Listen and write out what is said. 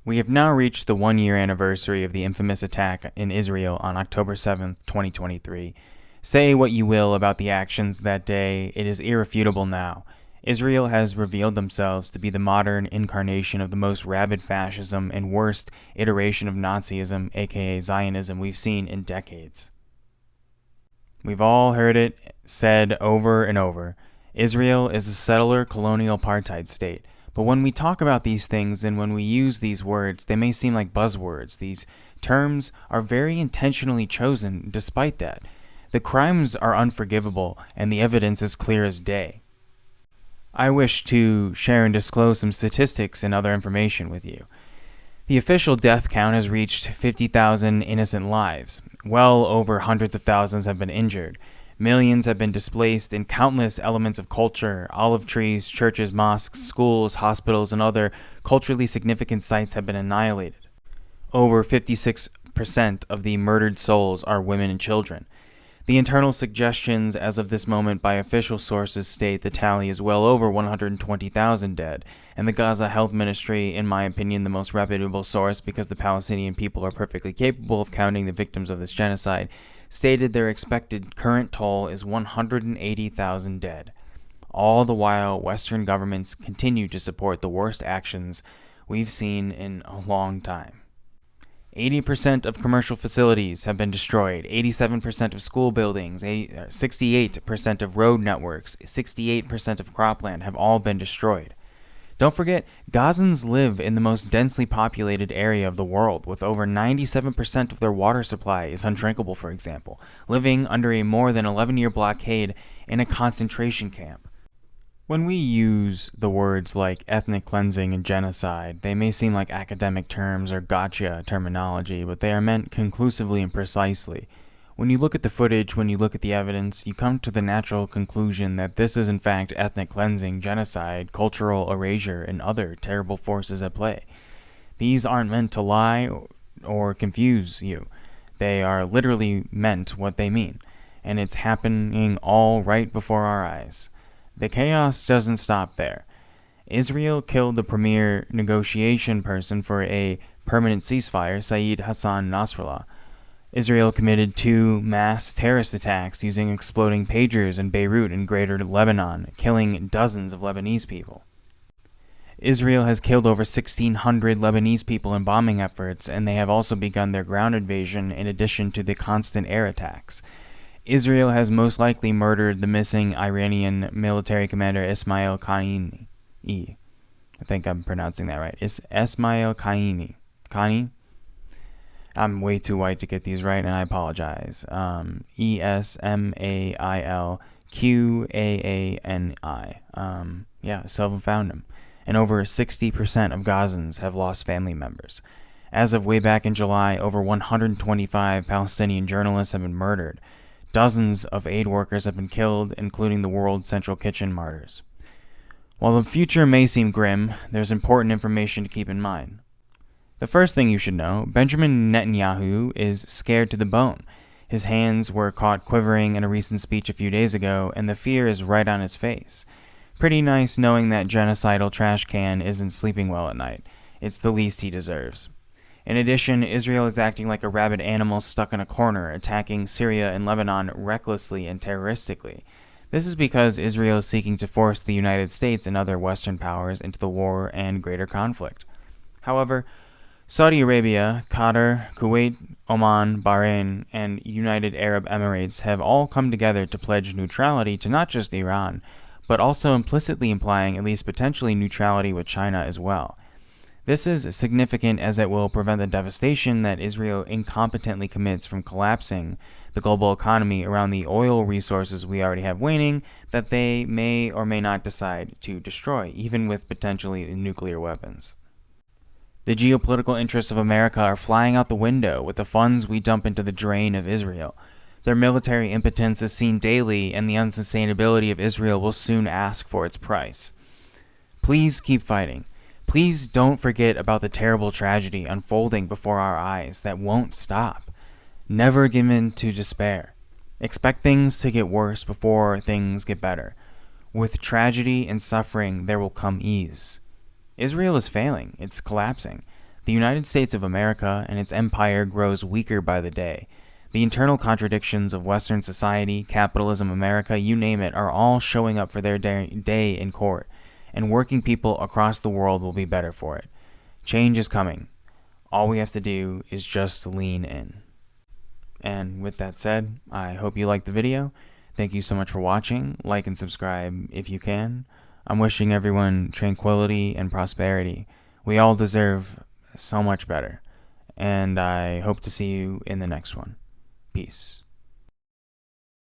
We have now reached the 1-year anniversary of the infamous attack in Israel on October 7th, 2023. Say what you will about the actions that day, it is irrefutable now. Israel has revealed themselves to be the modern incarnation of the most rabid fascism and worst iteration of Nazism, aka Zionism, we've seen in decades. We've all heard it said over and over. Israel is a settler colonial apartheid state. But when we talk about these things and when we use these words, they may seem like buzzwords. These terms are very intentionally chosen despite that. The crimes are unforgivable and the evidence is clear as day. I wish to share and disclose some statistics and other information with you. The official death count has reached 50,000 innocent lives. Well over hundreds of thousands have been injured. Millions have been displaced, and countless elements of culture, olive trees, churches, mosques, schools, hospitals, and other culturally significant sites have been annihilated. Over 56% of the murdered souls are women and children. The internal suggestions as of this moment by official sources state the tally is well over 120,000 dead, and the Gaza Health Ministry, in my opinion, the most reputable source because the Palestinian people are perfectly capable of counting the victims of this genocide, stated their expected current toll is 180,000 dead. All the while, Western governments continue to support the worst actions we've seen in a long time. 80% of commercial facilities have been destroyed, 87% of school buildings, 68% of road networks, 68% of cropland have all been destroyed. Don't forget, Gazans live in the most densely populated area of the world, with over 97% of their water supply is undrinkable, for example, living under a more than 11-year blockade in a concentration camp. When we use the words like ethnic cleansing and genocide, they may seem like academic terms or gotcha terminology, but they are meant conclusively and precisely. When you look at the footage, when you look at the evidence, you come to the natural conclusion that this is in fact ethnic cleansing, genocide, cultural erasure, and other terrible forces at play. These aren't meant to lie or confuse you. They are literally meant what they mean, and it's happening all right before our eyes. The chaos doesn't stop there. Israel killed the premier negotiation person for a permanent ceasefire, Saeed Hassan Nasrallah. Israel committed 2 mass terrorist attacks using exploding pagers in Beirut and Greater Lebanon, killing dozens of Lebanese people. Israel has killed over 1,600 Lebanese people in bombing efforts, and they have also begun their ground invasion in addition to the constant air attacks. Israel has most likely murdered the missing Iranian military commander Ismail Qaani. I think I'm pronouncing that right. It's Ismail Qaani. Qaani? I'm way too white to get these right, and I apologize. Esmailqaani. Found him. And over 60% of Gazans have lost family members. As of way back in July, over 125 Palestinian journalists have been murdered. Dozens of aid workers have been killed, including the World Central Kitchen martyrs. While the future may seem grim, there's important information to keep in mind. The first thing you should know, Benjamin Netanyahu is scared to the bone. His hands were caught quivering in a recent speech a few days ago, and the fear is right on his face. Pretty nice knowing that genocidal trash can isn't sleeping well at night. It's the least he deserves. In addition, Israel is acting like a rabid animal stuck in a corner, attacking Syria and Lebanon recklessly and terroristically. This is because Israel is seeking to force the United States and other Western powers into the war and greater conflict. However, Saudi Arabia, Qatar, Kuwait, Oman, Bahrain, and United Arab Emirates have all come together to pledge neutrality to not just Iran, but also implicitly implying at least potentially neutrality with China as well. This is significant as it will prevent the devastation that Israel incompetently commits from collapsing the global economy around the oil resources we already have waning that they may or may not decide to destroy, even with potentially nuclear weapons. The geopolitical interests of America are flying out the window with the funds we dump into the drain of Israel. Their military impotence is seen daily, and the unsustainability of Israel will soon ask for its price. Please keep fighting. Please don't forget about the terrible tragedy unfolding before our eyes that won't stop. Never give in to despair. Expect things to get worse before things get better. With tragedy and suffering, there will come ease. Israel is failing. It's collapsing. The United States of America and its empire grows weaker by the day. The internal contradictions of Western society, capitalism, America, you name it, are all showing up for their day in court, and working people across the world will be better for it. Change is coming. All we have to do is just lean in. And with that said, I hope you liked the video. Thank you so much for watching. Like and subscribe if you can. I'm wishing everyone tranquility and prosperity. We all deserve so much better. And I hope to see you in the next one. Peace.